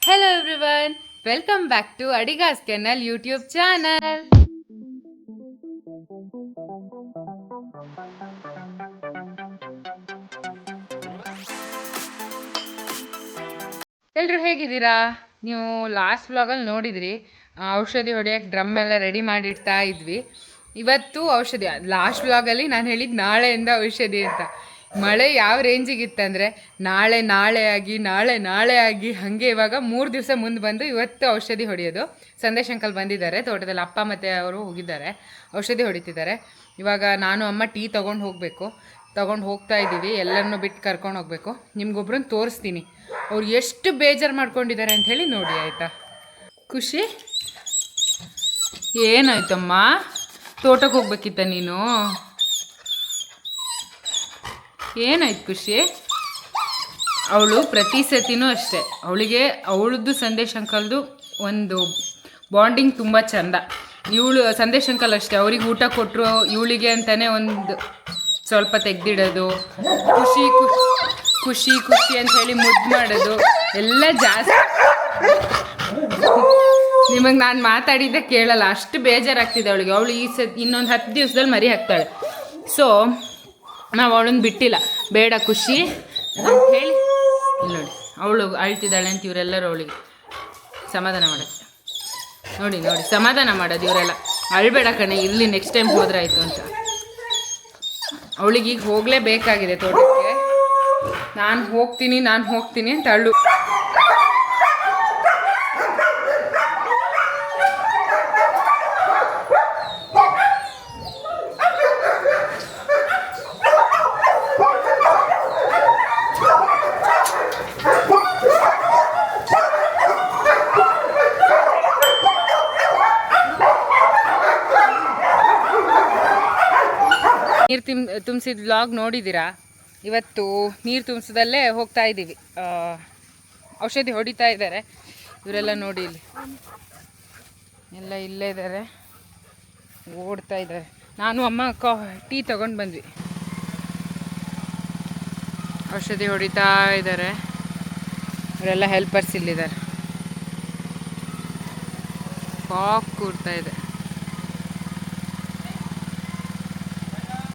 Hello everyone, welcome back to Adiga's Kennel YouTube channel. ಎಲ್ಲರೂ ಹೇಗಿದ್ದೀರಾ? ನೀವು ಲಾಸ್ಟ್ ವ್ಲಾಗಲ್ಲಿ ನೋಡಿದ್ರಿ ಔಷಧಿ ಹೊಡೆಯೋಕ್ಕೆ ಡ್ರಮ್ ಎಲ್ಲ ರೆಡಿ ಮಾಡಿಡ್ತಾ ಇದ್ವಿ. ಇವತ್ತು ಔಷಧಿ ಲಾಸ್ಟ್ ವ್ಲಾಗಲ್ಲಿ ನಾನು ಹೇಳಿದ್ದು ನಾಳೆಯಿಂದ ಔಷಧಿ ಅಂತ. ಮಳೆ ಯಾವ ರೇಂಜಿಗಿತ್ತಂದರೆ ನಾಳೆ ಆಗಿ ಹಾಗೆ ಇವಾಗ 3 ದಿವಸ ಮುಂದೆ ಬಂದು ಇವತ್ತು ಔಷಧಿ ಹೊಡೆಯೋದು. ಸಂದೇಶ್ ಅಂಕಲ್ ಬಂದಿದ್ದಾರೆ, ತೋಟದಲ್ಲಿ ಅಪ್ಪ ಮತ್ತು ಅವರು ಹೋಗಿದ್ದಾರೆ, ಔಷಧಿ ಹೊಡಿತಿದ್ದಾರೆ. ಇವಾಗ ನಾನು ಅಮ್ಮ ಟೀ ತೊಗೊಂಡು ಹೋಗ್ತಾ ಇದ್ದೀವಿ. ಎಲ್ಲರನ್ನೂ ಬಿಟ್ಟು ಕರ್ಕೊಂಡು ಹೋಗಬೇಕು. ನಿಮ್ಗೊಬ್ರನ್ನ ತೋರಿಸ್ತೀನಿ, ಅವ್ರು ಎಷ್ಟು ಬೇಜಾರು ಮಾಡ್ಕೊಂಡಿದ್ದಾರೆ ಅಂತ ಹೇಳಿ ನೋಡಿ, ಆಯಿತಾ? ಖುಷಿ ಏನಾಯ್ತಮ್ಮ? ತೋಟಕ್ಕೆ ಹೋಗ್ಬೇಕಿತ್ತ ನೀನು? ಏನಾಯ್ತು ಖುಷಿ? ಅವಳು ಪ್ರತಿ ಸತಿನೂ ಅಷ್ಟೇ, ಅವಳದ್ದು ಸಂದೇಶ್ ಅಂಕಲ್ದು ಒಂದು ಬಾಂಡಿಂಗ್ ತುಂಬ ಚಂದ. ಇವಳು ಸಂದೇಶ್ ಅಂಕಲ್ ಅಷ್ಟೇ, ಅವ್ರಿಗೆ ಊಟ ಕೊಟ್ಟರು ಇವಳಿಗೆ ಅಂತಲೇ ಒಂದು ಸ್ವಲ್ಪ ತೆಗೆದಿಡೋದು, ಖುಷಿ ಅಂತ ಹೇಳಿ ಮುದ್ದು ಮಾಡೋದು ಎಲ್ಲ ಜಾಸ್ತಿ. ನಿಮಗೆ ನಾನು ಮಾತಾಡಿದ್ದೆ ಕೇಳಲ್ಲ, ಅಷ್ಟು ಬೇಜಾರಾಗ್ತಿದೆ ಅವಳಿಗೆ. ಅವಳು ಇನ್ನೊಂದು 10 ದಿವಸದಲ್ಲಿ ಮರಿ ಹಾಕ್ತಾಳೆ. ಸೊ ನಾವು ಅವಳನ್ನು ಬಿಟ್ಟಿಲ್ಲ, ಬೇಡ ಖುಷಿ ಅಂತ ಹೇಳಿ. ನೋಡಿ ಅವಳು ಅಳ್ತಿದ್ದಾಳೆ ಅಂತ ಇವರೆಲ್ಲರೂ ಅವಳಿಗೆ ಸಮಾಧಾನ ಮಾಡೋಕ್ಕೆ ನೋಡಿ ಸಮಾಧಾನ ಮಾಡೋದು. ಇವರೆಲ್ಲ ಅಳ್ಬೇಡ ಕಣೆ, ಇಲ್ಲಿ ನೆಕ್ಸ್ಟ್ ಟೈಮ್ ಹೋದ್ರಾಯ್ತು ಅಂತ. ಅವಳಿಗೀಗ ಹೋಗಲೇಬೇಕಾಗಿದೆ ತೋಟಕ್ಕೆ. ನಾನು ಹೋಗ್ತೀನಿ ಅಂತ ಅಳು. ನೀರು ತುಂಬಿಸಿದ ವ್ಲಾಗ್ ನೋಡಿದ್ದೀರಾ? ಇವತ್ತು ನೀರು ತುಂಬಿಸದಲ್ಲೇ ಹೋಗ್ತಾ ಇದ್ದೀವಿ. ಔಷಧಿ ಹೊಡಿತಾ ಇದ್ದಾರೆ ಇವರೆಲ್ಲ. ನೋಡಿ ಇಲ್ಲಿ ಎಲ್ಲ ಇಲ್ಲೇ ಇದ್ದಾರೆ, ಓಡ್ತಾ ಇದ್ದಾರೆ. ನಾನು ಅಮ್ಮ ಟೀ ತೊಗೊಂಡು ಬಂದ್ವಿ. ಔಷಧಿ ಹೊಡಿತಾ ಇದ್ದಾರೆ ಇವರೆಲ್ಲ. ಹೆಲ್ಪರ್ಸ್ ಇಲ್ಲಿದ್ದಾರೆ. ಫಾಗ್ ಕೂರ್ತಾ ಇದೆ.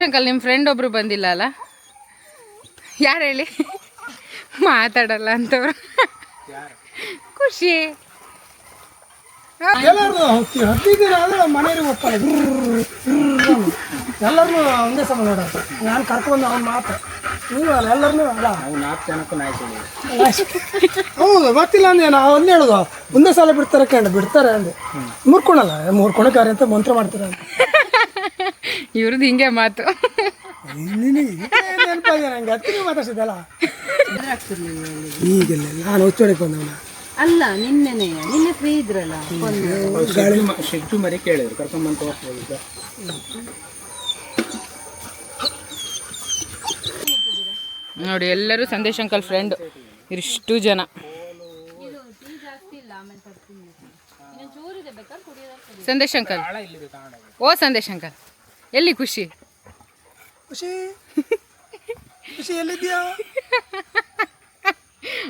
ಅಂಕಲ್, ನಿಮ್ಮ ಫ್ರೆಂಡ್ ಒಬ್ರು ಬಂದಿಲ್ಲ ಅಲ್ಲ? ಯಾರು ಹೇಳಿ? ಮಾತಾಡಲ್ಲ ಅಂತವ್ರು. ಖುಷಿ ಮನೆಯವ್ರಿಗೆ ಹೋಗ್ತಾರೆ, ಎಲ್ಲರನ್ನೂ ಒಂದೇ ಸಮ ನೋಡೋದು. ನಾನು ಕರ್ಕೊಂಡು ಅವ್ನು ಮಾತು ನೀವು ಎಲ್ಲರನ್ನೂ ಅಲ್ಲ. ಹೌದು, ಗೊತ್ತಿಲ್ಲ ಅಂದೆ. ನಾವು ಒಂದೇ ಹೇಳೋದು, ಒಂದೇ ಸಲ ಬಿಡ್ತಾರೆ ಅಂದೆ. ಮೂರ್ಕೊಳಲ್ಲ, 3 ಕೊಣಕಾರೆ ಅಂತ ಮಂತ್ರ ಮಾಡ್ತಾರೆ ಅಂತ. ಇವ್ರದ್ದು ಹಿಂಗೆ ಮಾತು. ನೆನಪಾಗಿದೆ ನಂಗೆ, ಹತ್ತಿರ ಮಾತಾಡ್ಸಿದ್ದಲ್ಲ. ಈಗಿಲ್ಲ, ನಾನು ಹುಚ್ಚೋಡಕ್ಕೆ ಬಂದವನ ಅಲ್ಲ, ನಿನ್ನೆ ಫ್ರೀ ಇದ್ರಲ್ಲ, ಶೆಟ್ಟು ಮರಿ ಕೇಳಿದ್ರು ಕರ್ಕೊಂಬಂತ ಹೋಗ್ಬೋದು. ನೋಡಿ ಎಲ್ಲರೂ ಸಂದೇಶ್ ಅಂಕಲ್ ಫ್ರೆಂಡ್, ಇಷ್ಟು ಜನ. ಸಂದೇಶ್ ಅಂಕಲ್, ಓ ಸಂದೇಶ್ ಅಂಕಲ್, ಎಲ್ಲಿ ಖುಷಿ ಎಲ್ಲಿದ್ಯಾ?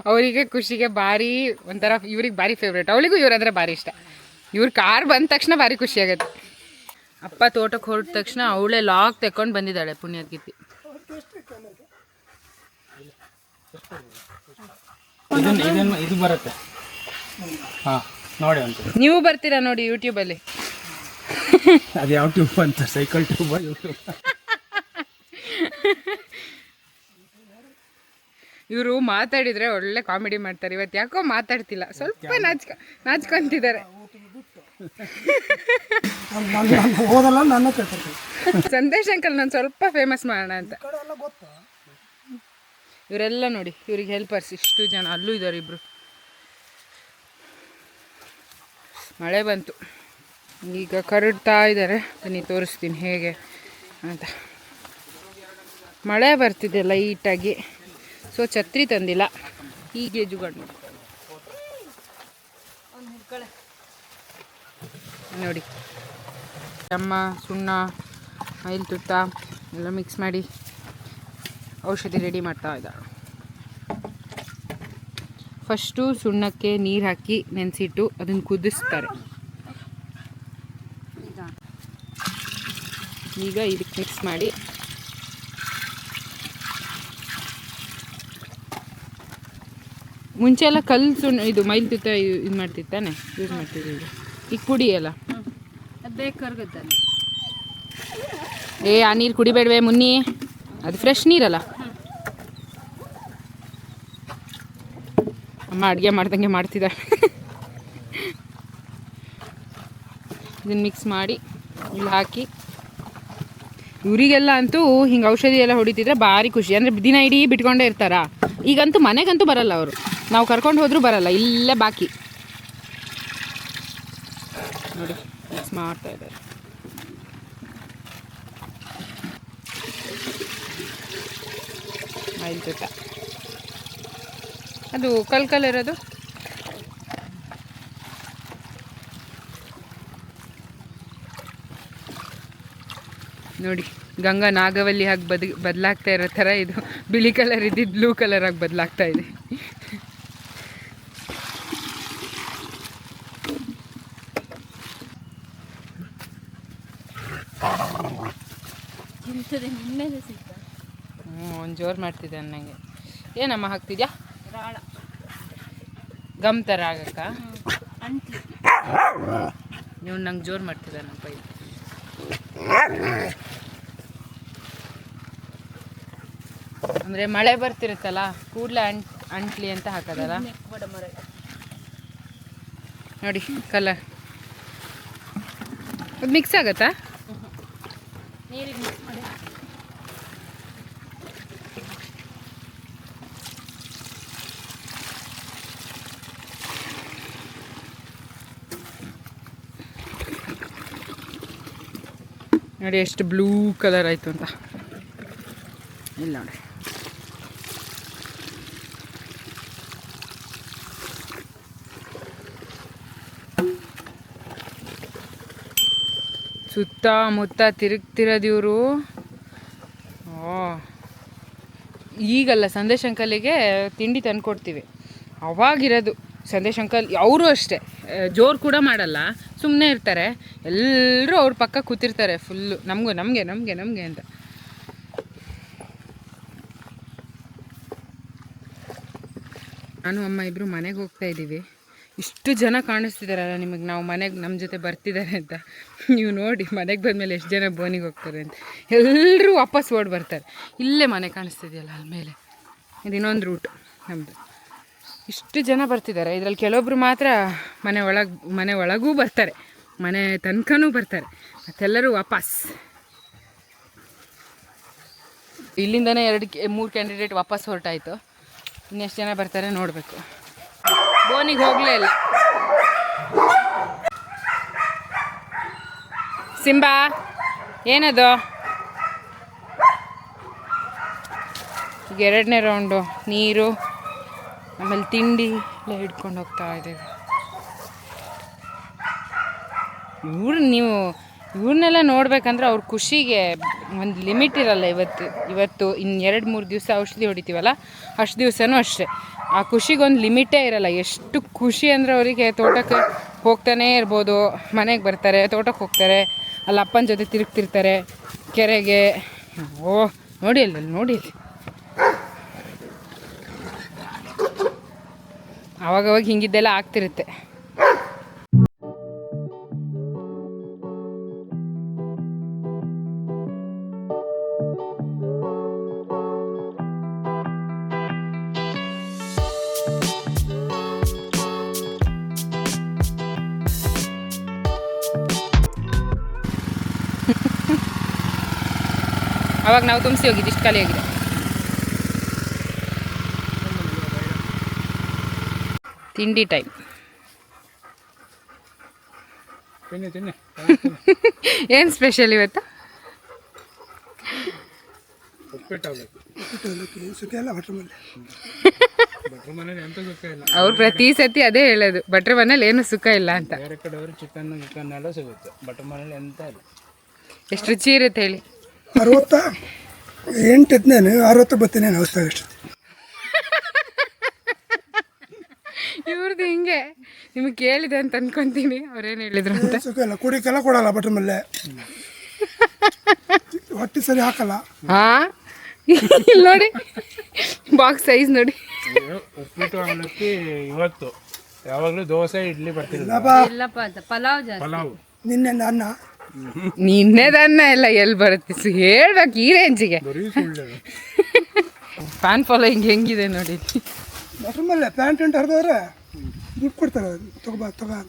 ಅವರಿಗೆ ಖುಷಿಗೆ ಭಾರಿ ಒಂಥರ, ಇವ್ರಿಗೆ ಭಾರಿ ಫೇವ್ರೇಟ್. ಅವಳಿಗೂ ಇವ್ರಂದ್ರೆ ಭಾರಿ ಇಷ್ಟ. ಇವ್ರ ಕಾರ್ ಬಂದ ತಕ್ಷಣ ಭಾರಿ ಖುಷಿ ಆಗುತ್ತೆ. ಅಪ್ಪ ತೋಟಕ್ಕೆ ಹೊರಟ ತಕ್ಷಣ ಅವಳೇ ಲಾಕ್ ತೆಕ್ಕೊಂಡು ಬಂದಿದ್ದಾಳೆ, ಪುಣ್ಯದ ಗಿತ್ತಿ. ಇದು ಬರುತ್ತೆ, ಹಾಂ ನೋಡಿ ಅಂತ. ನೀವು ಬರ್ತೀರಾ ನೋಡಿ ಯೂಟ್ಯೂಬಲ್ಲಿ. ಅದು ಯಾವ ಟ್ಯೂಬ್ ಅಂತ? Cycle tube, YouTube. ಇವರು ಮಾತಾಡಿದರೆ ಒಳ್ಳೆ ಕಾಮಿಡಿ ಮಾಡ್ತಾರೆ. ಇವತ್ತು ಯಾಕೋ ಮಾತಾಡ್ತಿಲ್ಲ, ಸ್ವಲ್ಪ ನಾಚ್ಕೊಂತಿದ್ದಾರೆ. ಸಂದೇಶ್ ಅಂಕಲ್ ನಾನು ಸ್ವಲ್ಪ ಫೇಮಸ್ ಮಾಡೋಣ ಅಂತ. ಇವರೆಲ್ಲ ನೋಡಿ, ಇವ್ರಿಗೆ ಹೆಲ್ಪರ್ಸ್ ಇಷ್ಟು ಜನ. ಅಲ್ಲೂ ಇದ್ದಾರೆ ಇಬ್ಬರು. ಮಳೆ ಬಂತು, ಈಗ ಕರಡ್ತಾ ಇದ್ದಾರೆ. ಬನ್ನಿ ತೋರಿಸ್ತೀನಿ ಹೇಗೆ ಅಂತ. ಮಳೆ ಬರ್ತಿದೆ ಲೈಟಾಗಿ, ಸೊ ಛತ್ರಿ ತಂದಿಲ್ಲ. ಹೀಗೆ ಜುಗಣ್ಣು ನೋಡಿ, ಅಮ್ಮ ಸುಣ್ಣ, ಮೈಲ್ ತುತ್ತ ಎಲ್ಲ ಮಿಕ್ಸ್ ಮಾಡಿ ಔಷಧಿ ರೆಡಿ ಮಾಡ್ತಾ ಇದ್ದಾಳೆ. ಫಸ್ಟು ಸುಣ್ಣಕ್ಕೆ ನೀರು ಹಾಕಿ ನೆನೆಸಿಟ್ಟು ಅದನ್ನು ಕುದಿಸ್ತಾರೆ. ಈಗ ಇದಕ್ಕೆ ಮಿಕ್ಸ್ ಮಾಡಿ ಮುಂಚೆ ಎಲ್ಲ ಕಲ್ಲು ಸುಣ್ಣ ಇದು ಮೈಲ್ ತುತ್ತ ಇದು ಮಾಡ್ತಿತ್ತಾನೆ ಯೂಸ್ ಮಾಡ್ತಿದ್ದೀವಿ. ಈಗ ಕುಡಿಯಲ್ಲ ಬೇಕಾಗುತ್ತಲ್ಲ. ಆ ನೀರು ಕುಡಿಬೇಡವೆ ಮುನ್ನಿ, ಅದು ಫ್ರೆಶ್ ನೀರಲ್ಲ. ಅಮ್ಮ ಅಡುಗೆ ಮಾಡ್ದಂಗೆ ಮಾಡ್ತಿದ್ದಾರೆ. ಇದನ್ನು ಮಿಕ್ಸ್ ಮಾಡಿ ಇಲ್ಲಿ ಹಾಕಿ ಇವರಿಗೆಲ್ಲ ಅಂತೂ ಹಿಂಗೆ ಔಷಧಿ ಎಲ್ಲ ಹೊಡಿತಿದ್ರೆ ಭಾರಿ ಖುಷಿ. ಅಂದರೆ ದಿನ ಇಡೀ ಬಿಟ್ಕೊಂಡೇ ಇರ್ತಾರಾ. ಈಗಂತೂ ಮನೆಗಂತೂ ಬರಲ್ಲ ಅವರು, ನಾವು ಕರ್ಕೊಂಡು ಹೋದರೂ ಬರಲ್ಲ, ಇಲ್ಲೇ ಬಾಕಿ ನೋಡಿ ಮಿಕ್ಸ್ ಮಾಡ್ತಾ ಇದ್ದಾರೆ. ಆಯ್ತು ಅದು ಕಲ್ ಇರೋದು ನೋಡಿ. ಗಂಗಾ ನಾಗವಲ್ಲಿ ಹಾಗೆ ಬದಲಾಗ್ತಾ ಇರೋ ಥರ ಇದು ಬಿಳಿ ಕಲರ್ ಇದ್ದಿದ್ದು ಬ್ಲೂ ಕಲರ್ ಆಗಿ ಬದಲಾಗ್ತಾ ಇದೆ. ಒಂದು ಜೋರು ಮಾಡ್ತಿದ್ದೆ ನನಗೆ. ಏನಮ್ಮ ಹಾಕ್ತಿದ್ಯಾ? ಗಮ್ ಥರ ಆಗಕ್ಕ ನೀವು ನಂಗೆ ಜೋರು ಮಾಡ್ತಿದ್ದಾನಪ್ಪ. ಅಂದರೆ ಮಳೆ ಬರ್ತಿರುತ್ತಲ್ಲ ಕೂಡಲೇ ಅಂಟ್ಲಿ ಅಂತ ಹಾಕೋದಲ್ಲ ನೋಡಿ. ಕಲರ್ ಅದು ಮಿಕ್ಸ್ ಆಗತ್ತಾ? ನೀರಿಗೆ ಮಿಕ್ಸ್ ಮಾಡಿ ನೋಡಿ ಎಷ್ಟು ಬ್ಲೂ ಕಲರ್ ಆಯಿತು ಅಂತ. ಇಲ್ಲ ನೋಡಿ ಸುತ್ತಮುತ್ತ ತಿರುಗ್ತಿರೋದು ಇವರು. ಈಗಲ್ಲ ಸಂದೇಶ್ ಅಂಕಲಿಗೆ ತಿಂಡಿ ತಂದುಕೊಡ್ತೀವಿ, ಅವಾಗಿರೋದು ಸಂದೇಶ್ ಅಂಕಲ್. ಅವರು ಅಷ್ಟೇ ಜೋರು ಕೂಡ ಮಾಡಲ್ಲ, ಸುಮ್ಮನೆ ಇರ್ತಾರೆ. ಎಲ್ಲರೂ ಅವ್ರ ಪಕ್ಕ ಕೂತಿರ್ತಾರೆ ಫುಲ್ಲು ನಮಗೆ ಅಂತ. ನಾನು ಅಮ್ಮ ಇಬ್ಬರು ಮನೆಗೆ ಹೋಗ್ತಾ ಇದ್ದೀವಿ. ಇಷ್ಟು ಜನ ಕಾಣಿಸ್ತಿದ್ದಾರಲ್ಲ ನಿಮಗೆ, ನಾವು ಮನೆಗೆ ನಮ್ಮ ಜೊತೆ ಬರ್ತಿದ್ದಾರೆ ಅಂತ. ನೀವು ನೋಡಿ ಮನೆಗೆ ಬಂದಮೇಲೆ ಎಷ್ಟು ಜನ ಬೋನಿಗೆ ಹೋಗ್ತಾರೆ ಅಂತ. ಎಲ್ಲರೂ ವಾಪಸ್ ಓಡಿ ಬರ್ತಾರೆ. ಇಲ್ಲೇ ಮನೆ ಕಾಣಿಸ್ತಿದೆಯಲ್ಲ ಅಲ್ಲಿ ಮೇಲೆ, ಇದು ಇನ್ನೊಂದು ರೂಟ್ ನಮ್ಮದು. ಇಷ್ಟು ಜನ ಬರ್ತಿದ್ದಾರೆ. ಇದರಲ್ಲಿ ಕೆಲವೊಬ್ಬರು ಮಾತ್ರ ಮನೆ ಒಳಗೂ ಬರ್ತಾರೆ, ಮನೆ ತನಕನೂ ಬರ್ತಾರೆ, ಮತ್ತೆಲ್ಲರೂ ವಾಪಸ್. ಇಲ್ಲಿಂದನೇ 2-3 ಕ್ಯಾಂಡಿಡೇಟ್ ವಾಪಸ್ ಹೊರಟಾಯಿತು. ಇನ್ನೆಷ್ಟು ಜನ ಬರ್ತಾರೆ ನೋಡಬೇಕು. ಬೋನಿಗೆ ಹೋಗಲೇ ಇಲ್ಲ. ಸಿಂಬಾ ಏನದು? ಈಗ 2ನೇ ರೌಂಡು ನೀರು ಆಮೇಲೆ ತಿಂಡಿ ಎಲ್ಲ ಹಿಡ್ಕೊಂಡು ಹೋಗ್ತಾ ಇದ್ದೇವೆ. ಇವ್ರನ್ನೆಲ್ಲ ನೋಡ್ಬೇಕಂದ್ರೆ ಅವ್ರ ಖುಷಿಗೆ ಒಂದು ಲಿಮಿಟ್ ಇರಲ್ಲ. ಇವತ್ತು ಇನ್ನು 2-3 ದಿವಸ ಔಷಧಿ ಹೊಡಿತೀವಲ್ಲ, ಅಷ್ಟು ದಿವಸನೂ ಅಷ್ಟೇ. ಆ ಖುಷಿಗೊಂದು ಲಿಮಿಟೇ ಇರಲ್ಲ. ಎಷ್ಟು ಖುಷಿ ಅಂದರೆ ಅವರಿಗೆ. ತೋಟಕ್ಕೆ ಹೋಗ್ತಾನೇ ಇರ್ಬೋದು, ಮನೆಗೆ ಬರ್ತಾರೆ, ತೋಟಕ್ಕೆ ಹೋಗ್ತಾರೆ, ಅಲ್ಲಿ ಅಪ್ಪನ ಜೊತೆ ತಿರುಗ್ತಿರ್ತಾರೆ, ಕೆರೆಗೆ. ನೋಡಿ ಅಲ್ಲಿ ಅವಾಗವಾಗ ಹಿಂಗಿದ್ದೆಲ್ಲ ಆಗ್ತಿರುತ್ತೆ. ಅವಾಗ ನಾವು ತುಂಬಿಸಿ ಹೋಗಿದ್ದು, ಇಷ್ಟು ಖಾಲಿ ಆಗಿದೆ. ತಿಂಡಿ ಟೈಮ್. ಏನು ಸ್ಪೆಷಲ್ ಇವತ್ತು? ಅವ್ರು ಪ್ರತಿ ಸತಿ ಅದೇ ಹೇಳೋದು, ಭಟ್ರ ಮನೇಲಿ ಏನು ಸುಖ ಇಲ್ಲ ಅಂತ. ಚಿಕನ್ ಎಲ್ಲ ಸಿಗುತ್ತೆ, ಭಟ್ರ ಮನೇಲಿ ಎಂತ ಇಲ್ಲ. ಎಷ್ಟು ರುಚಿ ಇರುತ್ತೆ ಹೇಳಿ. 68 60 ಬರ್ತೀನಿ ಔಷಧ ಅಷ್ಟು. ಇವ್ರದ್ದು ಹಿಂಗೆ ನಿಮಗೆ ಕೇಳಿದೆ ಅಂತ ಅನ್ಕೊಂತೀನಿ ಅವ್ರೇನು ಹೇಳಿದ್ರು ಅಂತ. ಸುಖ ಇಲ್ಲ, ಕುಡಿಕೆಲ್ಲ ಕೊಡಲ್ಲ ಬಟ್ರ ಮೇಲೆ, ಹೊಟ್ಟೆ ಸರಿ ಹಾಕಲ್ಲ. ಹಾಂ ಇಲ್ಲಿ ನೋಡಿ ಬಾಕ್ಸ್ ಸೈಜ್ ನೋಡಿ. ಉಪ್ಪಿಟ್ಟು ಅವಲಕ್ಕಿ ಇವತ್ತು ಯಾವಾಗಲೂ ದೋಸೆ ಇಡ್ಲಿ ಬರ್ತಿಲ್ಲ, ಇಲ್ಲಪ್ಪ ಅಂತ ಪಲಾವ್ ಜಾಸ್ತಿ. ಪಲಾವ್. ನಿನ್ನೆ ಅನ್ನ ನಿನ್ನೆದನ್ನ ಎಲ್ಲ ಎಲ್ಲಿ ಬರುತ್ತೆ ಹೇಳ್ಬೇಕು ಈ ರೇಂಜಿಗೆ. ಬರೀ ಸುಳ್ಳು. ಫ್ಯಾನ್ ಫಾಲೋಯಿಂಗ್ ಹೆಂಗಿದೆ ನೋಡಿ. ಬಟ್ರ ಮೇಲೆ ಪ್ಯಾಂಟ್ ಹರಿದವ್ರೆ ದುಡ್ಡು ಕೊಡ್ತಾರೆ, ತಗೋ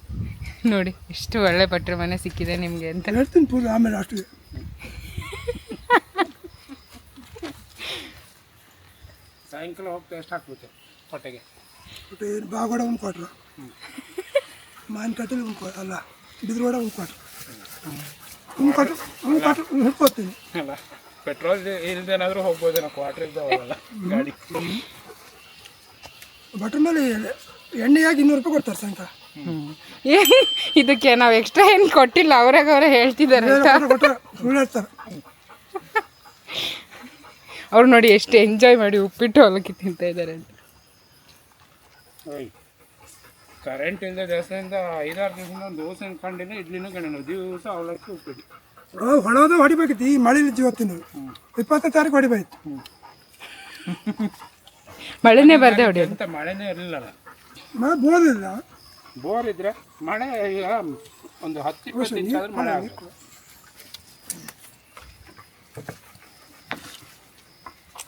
ನೋಡಿ ಎಷ್ಟು ಒಳ್ಳೆ ಭಟ್ರ ಮನೆ ಸಿಕ್ಕಿದೆ ನಿಮಗೆ ಅಂತ. ಹೇಳ್ತೀನಿ ಪೂರ ಆಮೇಲೆ ಅಷ್ಟು. ಸಾಯಂಕಾಲ ಹೋಗ್ತಾ ಎಷ್ಟು ಹಾಕ್ಬೇಕು ಹೊಟ್ಟೆಗೆ? ಬಾಗೋಡ ಒಂದು ಕೊಟ್ರು, ಮಾವಿನ ಕಟ್ಟಲಿ ಒಂದು ಕೊಟ್ರು, ಅಲ್ಲ ಬಿದ್ರೋಡ ಒಂದು ಕೊಟ್ರು, ಹಿಡ್ಕೋತೀನಿ. ಅಲ್ಲ ಪೆಟ್ರೋಲ್ ಇಲ್ದೇನಾದ್ರೂ ಹೋಗ್ಬೋದೇನೋ, ಕ್ವಾರ್ಟರ್ ಇದ್ದಾವಲ್ಲ ಗಾಡಿ. ಬಟ್ರ ಮೇಲೆ ಎಣ್ಣೆಯಾಗಿ 200 ರೂಪಾಯಿ ಕೊಡ್ತಾರೆ ಸಾಯಂಕಾಲ. ಇದಕ್ಕೆ ನಾವು ಎಕ್ಸ್ಟ್ರಾ ಏನು ಕೊಟ್ಟಿಲ್ಲ, ಅವ್ರಾಗ ಅವರೇ ಹೇಳ್ತಿದ್ದಾರೆ ಕೊಟ್ಟರೆ ಸುಳ್ಳು ಹೇಳ್ತಾರೆ. ಅವ್ರು ನೋಡಿ ಎಷ್ಟು ಎಂಜಾಯ್ ಮಾಡಿ ಉಪ್ಪಿಟ್ಟು ಅವಲಕ್ಕಿ ತಿಂತ ಇದ್ದಾರೆ ಅಂತ. ಕರೆಂಟ್ ಇಲ್ಲದೆ ದೇವಸ್ಥಾನದಿಂದ 5-6 ದಿವಸದಿಂದ ಒಂದು ದೋಸೆ ಕಂಡಿಲ್ಲ, ಇಡ್ಲಿನೂ ಕಂಡಿಲ್ಲ, ದಿವಸ ಅವಲಕ್ಕಿ ಉಪ್ಪಿಟ್ಟು. ಹೊಳೋದು ಹೊಡಿಬೇಕಿತ್ತು, ಈ ಮಳೆ ಇವತ್ತಿನ 20ನೇ ತಾರೀಕು ಹೊಡಿಬೇಕು. ಮಳೆನೇ ಬರ್ದೆ ಹೊಡಿಯೋದು. ಎಂತ ಮಳೆನೇ ಇರಲಿಲ್ಲ, ಮಳೆ ಬೋದಿಲ್ಲ. ಬೋರ್ ಇದ್ರೆ ಮಳೆ ಈಗ ಒಂದು 10-20 ಇಂಚ್ ಆದ್ರೆ ಮಳೆ ಆಗುತ್ತೆ.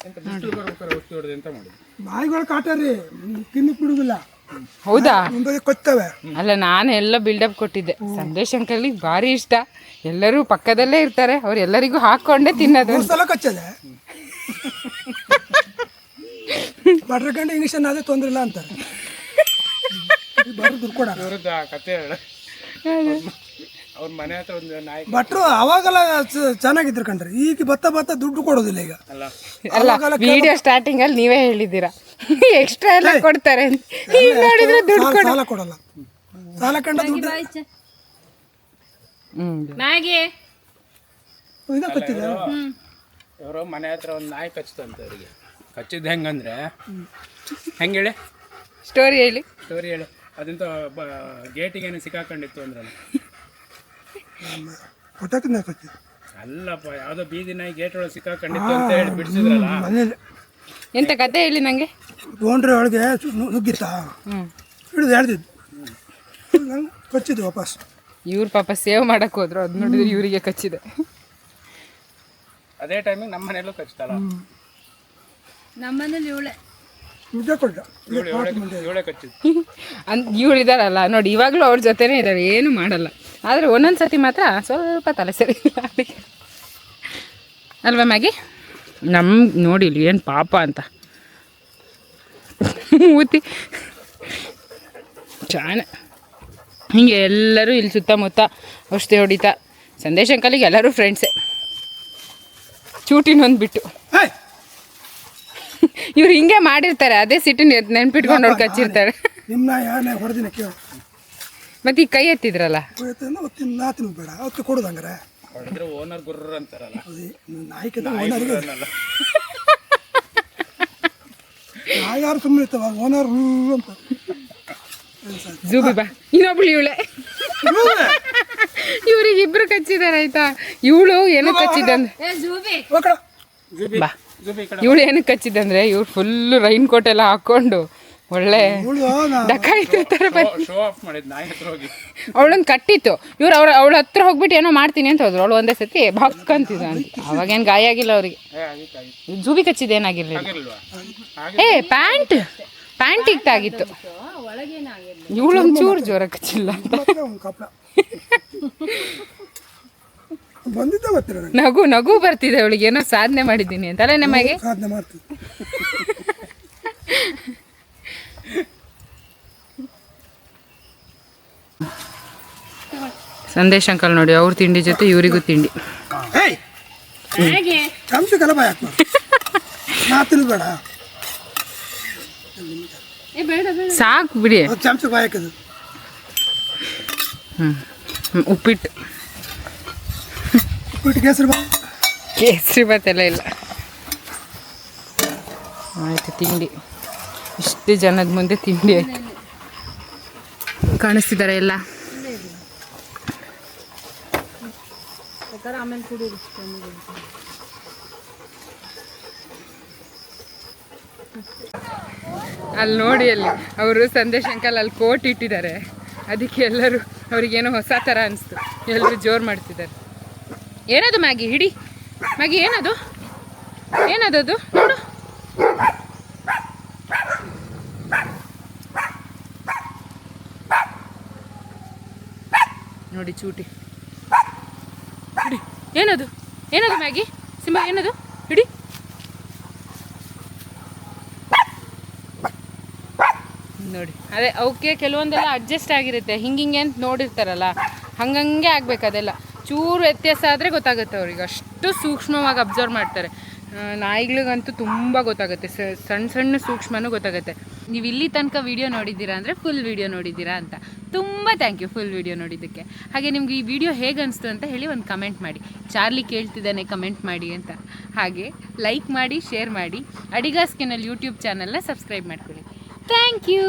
ಎಂತ ಬಿಸಿಲು ಬರ್ಬೇಕಾದ್ರೆ ಹೊತ್ತಿ ಹೊಡೆದು ಎಂತ ಮಾಡೋದು? ಬಾಯಿಗಳು ಕಾಟಾರಿ ತಿನ್ನಕ್ಕೆ ಬಿಡುದಿಲ್ಲ. ಹೌದಾ? ಮುಂದೆ ಕೊತ್ತವೆ. ಅಲ್ಲ ನಾನು ಎಲ್ಲ ಬಿಲ್ಡಪ್ ಕೊಟ್ಟಿದ್ದೆ. ಸಂದೇಶ್ ಅಂಕಲ್ಗೆ ಭಾರಿ ಇಷ್ಟ, ಎಲ್ಲರೂ ಪಕ್ಕದಲ್ಲೇ ಇರ್ತಾರೆ, ಅವ್ರು ಎಲ್ಲರಿಗೂ ಹಾಕೊಂಡೇ ತಿನ್ನೋದು. 3 ಸಲ ಕಚ್ಚದೆ ಬಟ್ರ ಗಂಟೆ ಇಂಗ್ಲೀಷನ್ ಅದೇ ತೊಂದ್ರೆ ಇಲ್ಲ ಅಂತಾರೆ. ಬರೋ ದುಡ್ಡು ಕೊಡ ಇವ್ರದ್ದು ಆ ಕತೆ ಹೇಳ, ಅವ್ರ ಮನೆ ಹತ್ರ ಒಂದು ನಾಯಿ. ಭಟ್ರು ಅವಾಗೆಲ್ಲ ಚೆನ್ನಾಗಿದ್ರು ಕಣ್ರಿ, ಈಗ ಬತ್ತ ದುಡ್ಡು ಕೊಡೋದಿಲ್ಲ ಈಗ. ಅಲ್ಲ ವಿಡಿಯೋ ಸ್ಟಾರ್ಟಿಂಗ್ ಅಲ್ಲಿ ನೀವೇ ಹೇಳಿದ್ದೀರಾ ಎಕ್ಸ್ಟ್ರಾ ಎಲ್ಲ ಕೊಡ್ತಾರೆ ಅಂತ. ಈಗ ನೋಡಿದ್ರೆ ದುಡ್ಡು ಸಾಲ ಕೊಡಲ್ಲ, ಸಾಲ ಕಂಡ ದುಡ್ಡು ಮ್ಯಾಗಿ ಕಚ್ಚಿದೆ. ಇವರು ಮನೆ ಹತ್ರ ಒಂದು ನಾಯಿ ಕಚ್ತಂತ ಅವರಿಗೆ. ಕಚ್ಚಿದ್ದು ಹೆಂಗಂದ್ರೆ ಹೆಂಗೆ ಸ್ಟೋರಿ ಹೇಳಿ. ಸ್ಟೋರಿ ಹೇಳಿ. ಅದಂತ ಗೇಟಿಗೇನು ಸಿಕ್ಕಾಕೊಂಡಿತ್ತು ಅಂದ್ರೆ ಹೊಟ್ಟೆ ಕಚ್ಚಿ ಅಲ್ಲಪ್ಪ, ಯಾವುದೋ ಬೀದಿ ನಾಯಿ ಗೇಟ್ ಒಳಗೆ ಸಿಕ್ಕಾಕೊಂಡಿತ್ತು ಅಂತ ಹೇಳಿ ಬಿಡಿಸಿದ್ರಲ್ಲ. ಮನೇಲಿ ಎಂತ ಕತೆ ಹೇಳಿ ನಂಗೆ. ಬೋಂಡ್ರೆ ಒಳಗೆ ನುಗ್ಗಿತ್ತ ಹಿಡಿದು ಹೇಳ್ತಿದ್ದು, ಕಚ್ಚಿದ್ದು ವಾಪಸ್. ಇವ್ರ ಪಾಪ ಸೇವ್ ಮಾಡಕ್ ಹೋದ್ರು, ಅದ್ ನೋಡಿದ್ರೆ ಇವರಿಗೆ ಕಚ್ಚಿದೆ. ಅದೇ ಟೈಮಿಗೆ ನಮ್ಮ ಮನೆಯಲ್ಲೂ ಕಚ್ತಲ್ಲ. ನಮ್ಮನೇಲಿ ಇವಳೆ ನಿಜ ಕೊಟ್ಟ ಇವಳೆ ಕಚ್ಚಿದ್ದು. ಇವಳು ಇದಾರಲ್ಲ ನೋಡಿ, ಇವಾಗಲೂ ಅವ್ರ ಜೊತೆನೇ ಇದ್ದಾರೆ, ಏನು ಮಾಡಲ್ಲ. ಆದರೆ ಒಂದೊಂದು ಸತಿ ಮಾತ್ರ ಸ್ವಲ್ಪ ತಲೆ ಸರಿ ಅಲ್ವಾ ಮ್ಯಾಗಿ? ನಮ್ಗೆ ನೋಡಿಲ್ಲ ಏನು ಪಾಪ ಅಂತ ಊತಿ ಚಾಣ. ಹೀಗೆ ಎಲ್ಲರೂ ಇಲ್ಲಿ ಸುತ್ತಮುತ್ತ ಔಷಧಿ ಹೊಡಿತಾ. ಸಂದೇಶ್ ಅಂಕಲಿಗೆ ಎಲ್ಲರೂ ಫ್ರೆಂಡ್ಸೇ, ಚೂಟಿನೊಂದು ಬಿಟ್ಟು. ಇವ್ರು ಹಿಂಗೆ ಮಾಡಿರ್ತಾರೆ, ಅದೇ ಸಿಟ್ಟು ನೆನ್ಪಿಟ್ಕೊಂಡು ಅವ್ರು ಕಚ್ಚಿರ್ತಾರೆ. ನಿಮ್ಮ ಯಾರನ್ನ ಹೊಡೆದಿನ ಕೇಳು. ಮತ್ತೆ ಈಗ ಕೈ ಎತ್ತಿದ್ರಲ್ಲ, ನಾ ತಿನ್ಬೇಡ ಅವತ್ತು ಕೊಡೋದು ಹಂಗಾರೆ. ಹೊಡೆದ್ರೆ ಓನರ್ ಗುರ್ರ ಅಂತಾರಲ್ಲ, ನಾಯಿಕಿಂತ ಓನರ್ಗೆ ನಾಯಿ ಯಾರು ಸುಮ್ಮನೆ ಇರ್ತಾವ, ಓನರ್ ಅಂತ. ಜೂಬಿ ಬಾ, ಇನ್ನೊಬ್ಳು ಇವಳೆ. ಇವ್ರಿಗೆ ಇಬ್ರು ಕಚ್ಚಿದಾರೆ ಆಯ್ತಾ. ಇವಳು ಏನೋ ಕಚ್ಚಿದಂದ್ರೆ ಬಾ, ಇವಳು ಏನಕ್ಕೆ ಕಚ್ಚಿದಂದ್ರೆ ಇವ್ರು ಫುಲ್ಲು ರೈನ್ ಕೋಟ್ ಎಲ್ಲ ಹಾಕೊಂಡು ಒಳ್ಳೆ ಡಕಾಯಿತಿ ಥರ ಶೋ ಆಫ್ ಮಾಡಿದ್ ನಾಯಿ ಹತ್ರ ಹೋಗಿ. ಅವಳೊಂದು ಕಟ್ಟಿತ್ತು, ಇವ್ರು ಅವಳ ಹತ್ರ ಹೋಗ್ಬಿಟ್ಟು ಏನೋ ಮಾಡ್ತೀನಿ ಅಂತ ಹೋದ್ರು. ಅವಳು ಒಂದೇ ಸತಿ ಭಕ್ಕಂತಿದ ಅಂತ. ಅವಾಗೇನು ಗಾಯ ಆಗಿಲ್ಲ ಅವ್ರಿಗೆ. ಜೂಬಿ ಕಚ್ಚಿದ ಏನಾಗಿರ್ಲಿಲ್ಲ. ಪ್ಯಾಂಟಿಗೆ ತಾಗಿತ್ತು. ಇವಳೊಂದು ಚೂರು ಜೋರ ಕಚ್ಚಿಲ್ಲ ಅಂತ. ನಗು ಬರ್ತಿದೆ ಅವಳಿಗೆ, ಏನೋ ಸಾಧನೆ ಮಾಡಿದ್ದೀನಿ ಅಂತ ಅಲ್ಲ ನಮಗೆ. ಸಾಧನೆ ಮಾಡ್ತೀವಿ. ಸಂದೇಶ್ ಅಂಕಲ್ ನೋಡಿ, ಅವ್ರ ತಿಂಡಿ ಜೊತೆ ಇವರಿಗೂ ತಿಂಡಿ. ಚಮಚಕ್ಕೆಲ್ಲ ಬಾಯ್ ಹಾಕ್ಬಾರ್ದು, ನಾ ತಿನ್ಬೇಡ ಸಾಕು ಬಿಡಿ. ಚಮಚ ಬಾಯ್ ಹಾಕೋದು. ಉಪ್ಪಿಟ್ಟು ಕೇಸರಿ ಭಾತ್ ಎಲ್ಲ ಇಲ್ಲ. ಆಯ್ತು ತಿಂಡಿ, ಇಷ್ಟು ಜನದ ಮುಂದೆ ತಿಂಡಿ ಆಯ್ತು. ಕಾಣಿಸ್ತಿದ್ದಾರೆ ಎಲ್ಲ. ಆಮೇಲೆ ಕುಡೀರಿ. ಅಲ್ಲಿ ನೋಡಿ, ಅಲ್ಲಿ ಅವರು ಸಂದೇಶ್ ಅಂಕಲ್ ಅಲ್ಲಿ ಕೋಟ್ ಇಟ್ಟಿದ್ದಾರೆ. ಅದಕ್ಕೆ ಎಲ್ಲರೂ ಅವ್ರಿಗೇನೋ ಹೊಸ ಥರ ಅನಿಸ್ತು, ಎಲ್ಲರೂ ಜೋರು ಮಾಡ್ತಿದ್ದಾರೆ. ಏನದು ಮ್ಯಾಗಿ? ಹಿಡಿ ಮ್ಯಾಗಿ. ಏನದು ಏನದು ನೋಡು. ನೋಡಿ ಚೂಟಿ. ಹಿಡಿ. ಏನದು ಏನದು ಮ್ಯಾಗಿ? ಸಿಂಬಾ ಏನದು? ಹಿಡಿ. ನೋಡಿ, ಅದೇ ಅವಕ್ಕೆ ಕೆಲವೊಂದೆಲ್ಲ ಅಡ್ಜಸ್ಟ್ ಆಗಿರುತ್ತೆ. ಹಿಂಗೆ ಅಂತ ನೋಡಿರ್ತಾರಲ್ಲ, ಹಂಗಂಗೆ ಆಗ್ಬೇಕು. ಅದೆಲ್ಲ ಚೂರು ವ್ಯತ್ಯಾಸ ಆದರೆ ಗೊತ್ತಾಗುತ್ತೆ ಅವ್ರಿಗೆ. ಅಷ್ಟು ಸೂಕ್ಷ್ಮವಾಗಿ ಅಬ್ಸರ್ವ್ ಮಾಡ್ತಾರೆ. ನಾಯಿಗಳಿಗಂತೂ ತುಂಬ ಗೊತ್ತಾಗುತ್ತೆ, ಸಣ್ಣ ಸಣ್ಣ ಸೂಕ್ಷ್ಮನೂ ಗೊತ್ತಾಗುತ್ತೆ. ನೀವು ಇಲ್ಲಿ ತನಕ ವಿಡಿಯೋ ನೋಡಿದ್ದೀರಾ ಅಂದರೆ ಫುಲ್ ವಿಡಿಯೋ ನೋಡಿದ್ದೀರಾ ಅಂತ. ತುಂಬ ಥ್ಯಾಂಕ್ ಯು ಫುಲ್ ವಿಡಿಯೋ ನೋಡಿದ್ದಕ್ಕೆ. ಹಾಗೆ ನಿಮ್ಗೆ ಈ ವಿಡಿಯೋ ಹೇಗೆ ಅನಿಸ್ತು ಅಂತ ಹೇಳಿ ಒಂದು ಕಮೆಂಟ್ ಮಾಡಿ. ಚಾರ್ಲಿ ಕೇಳ್ತಿದ್ದಾನೆ ಕಮೆಂಟ್ ಮಾಡಿ ಅಂತ. ಹಾಗೆ ಲೈಕ್ ಮಾಡಿ, ಶೇರ್ ಮಾಡಿ. ಅಡಿಗಾಸ್ ಕೆನಲ್ ಯೂಟ್ಯೂಬ್ ಚಾನಲ್ನ ಸಬ್ಸ್ಕ್ರೈಬ್ ಮಾಡ್ಕೊಳ್ಳಿ. Thank you.